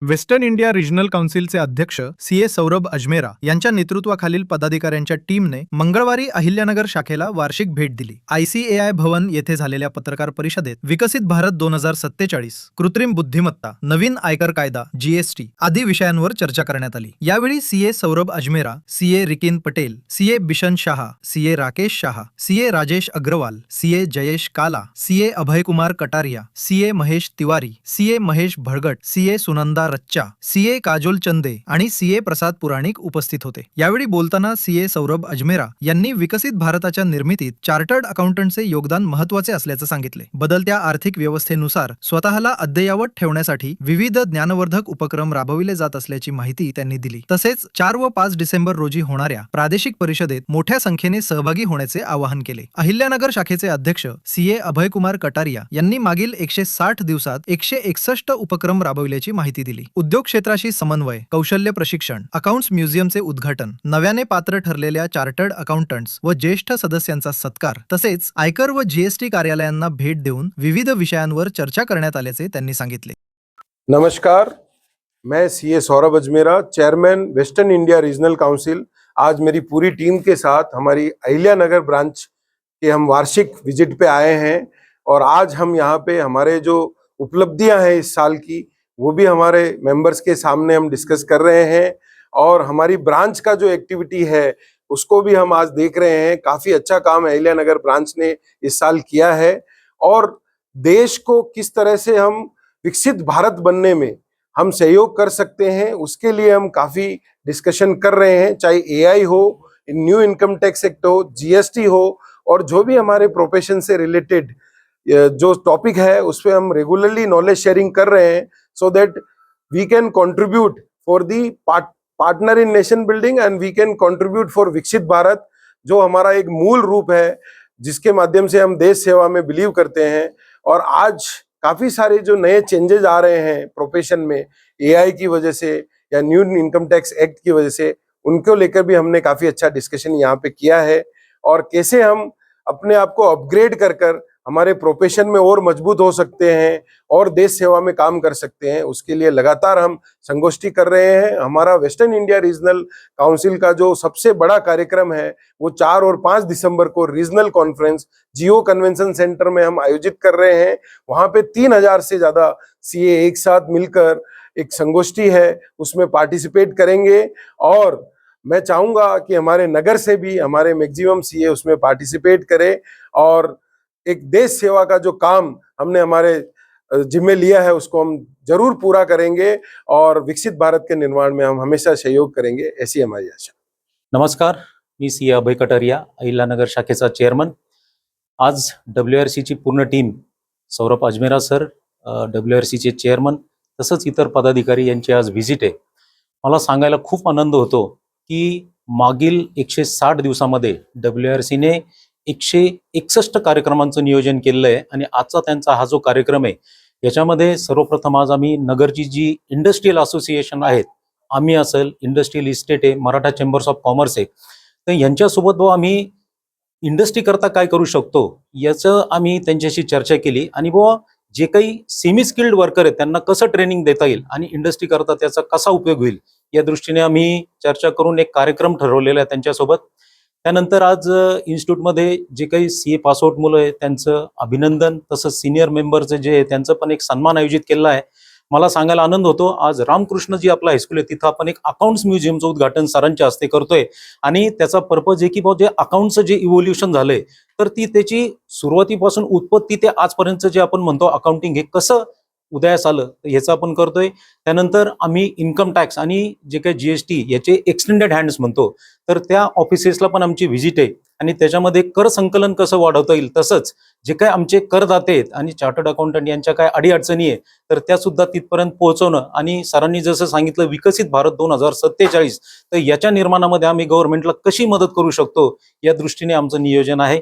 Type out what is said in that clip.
Western India regional काउन्सिलचे अध्यक्ष CA Saurabh Ajmera यांच्या नेतृत्वाखालील पदाधिकाऱ्यांच्या टीमने मंगळवारी अहिल्यानगर शाखेला वार्षिक भेट दिली. ICAI भवन येथे झालेल्या पत्रकार परिषदेत विकसित भारत 2047, कृत्रिम बुद्धिमत्ता, नवीन आयकर कायदा GST आदी विषयांवर चर्चा करण्यात आली. यावेळी CA Saurabh Ajmera, CA Rikin Patel, CA Bishan Shah, CA Rakesh Shah, CA Rajesh Agarwal, CA Jayesh Kala, CA Abhay Kumar Kataria, CA Mahesh Tiwari, CA Mahesh Bhalgat, CA Sunanda Raccha, CA Kajol Chande आणि सीए प्रसाद पुराणिक उपस्थित होते. यावेळी बोलताना सीए सौरभ अजमेरा यांनी विकसित भारताच्या निर्मितीत चार्टर्ड अकाउंटंटचे योगदान महत्त्वाचे असल्याचे सांगितले. बदलत्या आर्थिक व्यवस्थेनुसार स्वतःला अद्ययावत ठेवण्यासाठी विविध ज्ञानवर्धक उपक्रम राबविले जात असल्याची माहिती त्यांनी दिली. तसेच 4 व 5 डिसेंबर रोजी होणाऱ्या प्रादेशिक परिषदेत मोठ्या संख्येने सहभागी होण्याचे आवाहन केले. अहिल्यानगर शाखेचे अध्यक्ष सीए अभय कुमार कटारिया यांनी मागील 160 दिवसात 161 उपक्रम राबविल्याची माहिती दिली. उद्योग क्षेत्राशी समन्वय, कौशल्य प्रशिक्षण, अकाउंट्स म्युझियमचे उद्घाटन, नव्याने पात्र ठरलेल्या चार्टर्ड अकाउंटंट्स व ज्येष्ठ सदस्यांचा सत्कार तसेच आयकर व GST कार्यालयांना भेट देऊन विविध विषयांवर चर्चा करण्यात आल्याचे त्यांनी सांगितले. नमस्कार, मैं CA Saurabh Ajmera, chairman western India regional council. आज मेरी पूरी टीम के साथ हमारी अहिल्यानगर ब्रांच के हम वार्षिक विजिट पे आए हैं और आज हम यहाँ पे हमारे जो उपलब्धियां हैं इस साल की वो भी हमारे मेंबर्स के सामने हम डिस्कस कर रहे हैं और हमारी ब्रांच का जो एक्टिविटी है उसको भी हम आज देख रहे हैं। काफी अच्छा काम अहिल्यानगर ब्रांच ने इस साल किया है और देश को किस तरह से हम विकसित भारत बनने में हम सहयोग कर सकते हैं उसके लिए हम काफी डिस्कशन कर रहे हैं, चाहे AI हो, न्यू इनकम टैक्स एक्ट हो, GST हो और जो भी हमारे प्रोफेशन से रिलेटेड जो टॉपिक है उस पर हम रेगुलरली नॉलेज शेयरिंग कर रहे हैं so that we can contribute for the partner in nation building and we can contribute for विकसित भारत, जो हमारा एक मूल रूप है जिसके माध्यम से हम देश सेवा में बिलीव करते हैं। और आज काफी सारे जो नए चेंजेस आ रहे हैं प्रोफेशन में AI की वजह से या न्यू इनकम टैक्स एक्ट की वजह से, उनको लेकर भी हमने काफी अच्छा डिस्कशन यहाँ पे किया है और कैसे हम अपने आप को अपग्रेड कर कर हमारे प्रोफेशन में और मजबूत हो सकते हैं और देश सेवा में काम कर सकते हैं, उसके लिए लगातार हम संगोष्ठी कर रहे हैं। हमारा वेस्टर्न इंडिया रीजनल काउंसिल का जो सबसे बड़ा कार्यक्रम है वो 4 और 5 दिसंबर को regional conference Jio convention centre में हम आयोजित कर रहे हैं। वहां पे 3000 से ज्यादा सीए एक साथ मिलकर एक संगोष्ठी है उसमें पार्टिसिपेट करेंगे और मैं चाहूंगा कि हमारे नगर से भी हमारे मैक्सिमम सीए उसमें पार्टिसिपेट करें और एक देश सेवा का जो काम हमने हमारे जिम्मे लिया है उसको हम जरूर पूरा करेंगे और विकसित भारत के निर्माण में हम हमेशा सहयोग करेंगे, ऐसी हमारी आशा। नमस्कार, मी सीए अभय कटारिया, अहिल्यानगर शाखेचा चेअरमन। आज WRC ची पूर्ण team, Saurabh Ajmera sir, WRC चे चेअरमन तसंच इतर पदाधिकारी यांची आज व्हिजिट आहे। मला सांगायला खूप आनंद होतो की मागील 160 दिवसामध्ये WRC ने 161 कार्यक्रमांचं नियोजन केलेलं आहे आणि आजचा त्यांचा हा जो कार्यक्रम आहे याच्यामध्ये सर्वप्रथम आज आम्ही नगरची जी इंडस्ट्रियल असोसिएशन आहेत, आम्ही असेल, इंडस्ट्रियल इस्टेट आहे, मराठा चेंबर्स ऑफ कॉमर्स आहे, तर यांच्यासोबत आम्ही इंडस्ट्री करता काय करू शकतो याचं आम्ही त्यांच्याशी चर्चा केली आणि जे काही सेमी स्किल्ड वर्कर आहेत त्यांना कसं ट्रेनिंग देता येईल आणि इंडस्ट्री करता त्याचा कसा उपयोग होईल या दृष्टीने आम्ही चर्चा करून एक कार्यक्रम ठरवलेला आहे त्यांच्यासोबत। त्यानंतर आज इन्स्टिट्यूटमध्ये जे काही सीए पासआउट मुलं आहेत त्यांचं अभिनंदन तसंच सिनियर मेंबरचे जे आहे त्यांचं पण एक सन्मान आयोजित केला आहे। मला सांगायला आनंद होतो, आज रामकृष्ण जी आपला हायस्कूल आहे तिथं आपण एक अकाउंट्स म्युझियमचं उद्घाटन सरांच्या हस्ते करतोय आणि त्याचा पर्पज आहे की जे अकाउंटचं जे इव्होल्युशन झालंय तर ती त्याची सुरुवातीपासून उत्पत्ती ते आजपर्यंत जे आपण म्हणतो अकाउंटिंग हे कसं उदयास आलं ह्याचं आपण करतोय। त्यानंतर आम्ही इन्कम टॅक्स आणि जे काही GST याचे एक्सटेंडेड हँड्स म्हणतो तर त्या ऑफिसेसला पण आमची व्हिजिट आहे आणि त्याच्यामध्ये कर संकलन कसं वाढवता येईल तसंच जे काय आमचे करदाते आहेत आणि चार्टर्ड अकाउंटंट यांच्या काय अडीअडचणी आहे तर त्या सुद्धा तिथपर्यंत पोहोचवणं आणि सरांनी जसं सांगितलं विकसित भारत 2047 तर याच्या निर्माणामध्ये आम्ही गव्हर्नमेंटला कशी मदत करू शकतो या दृष्टीने आमचं नियोजन आहे।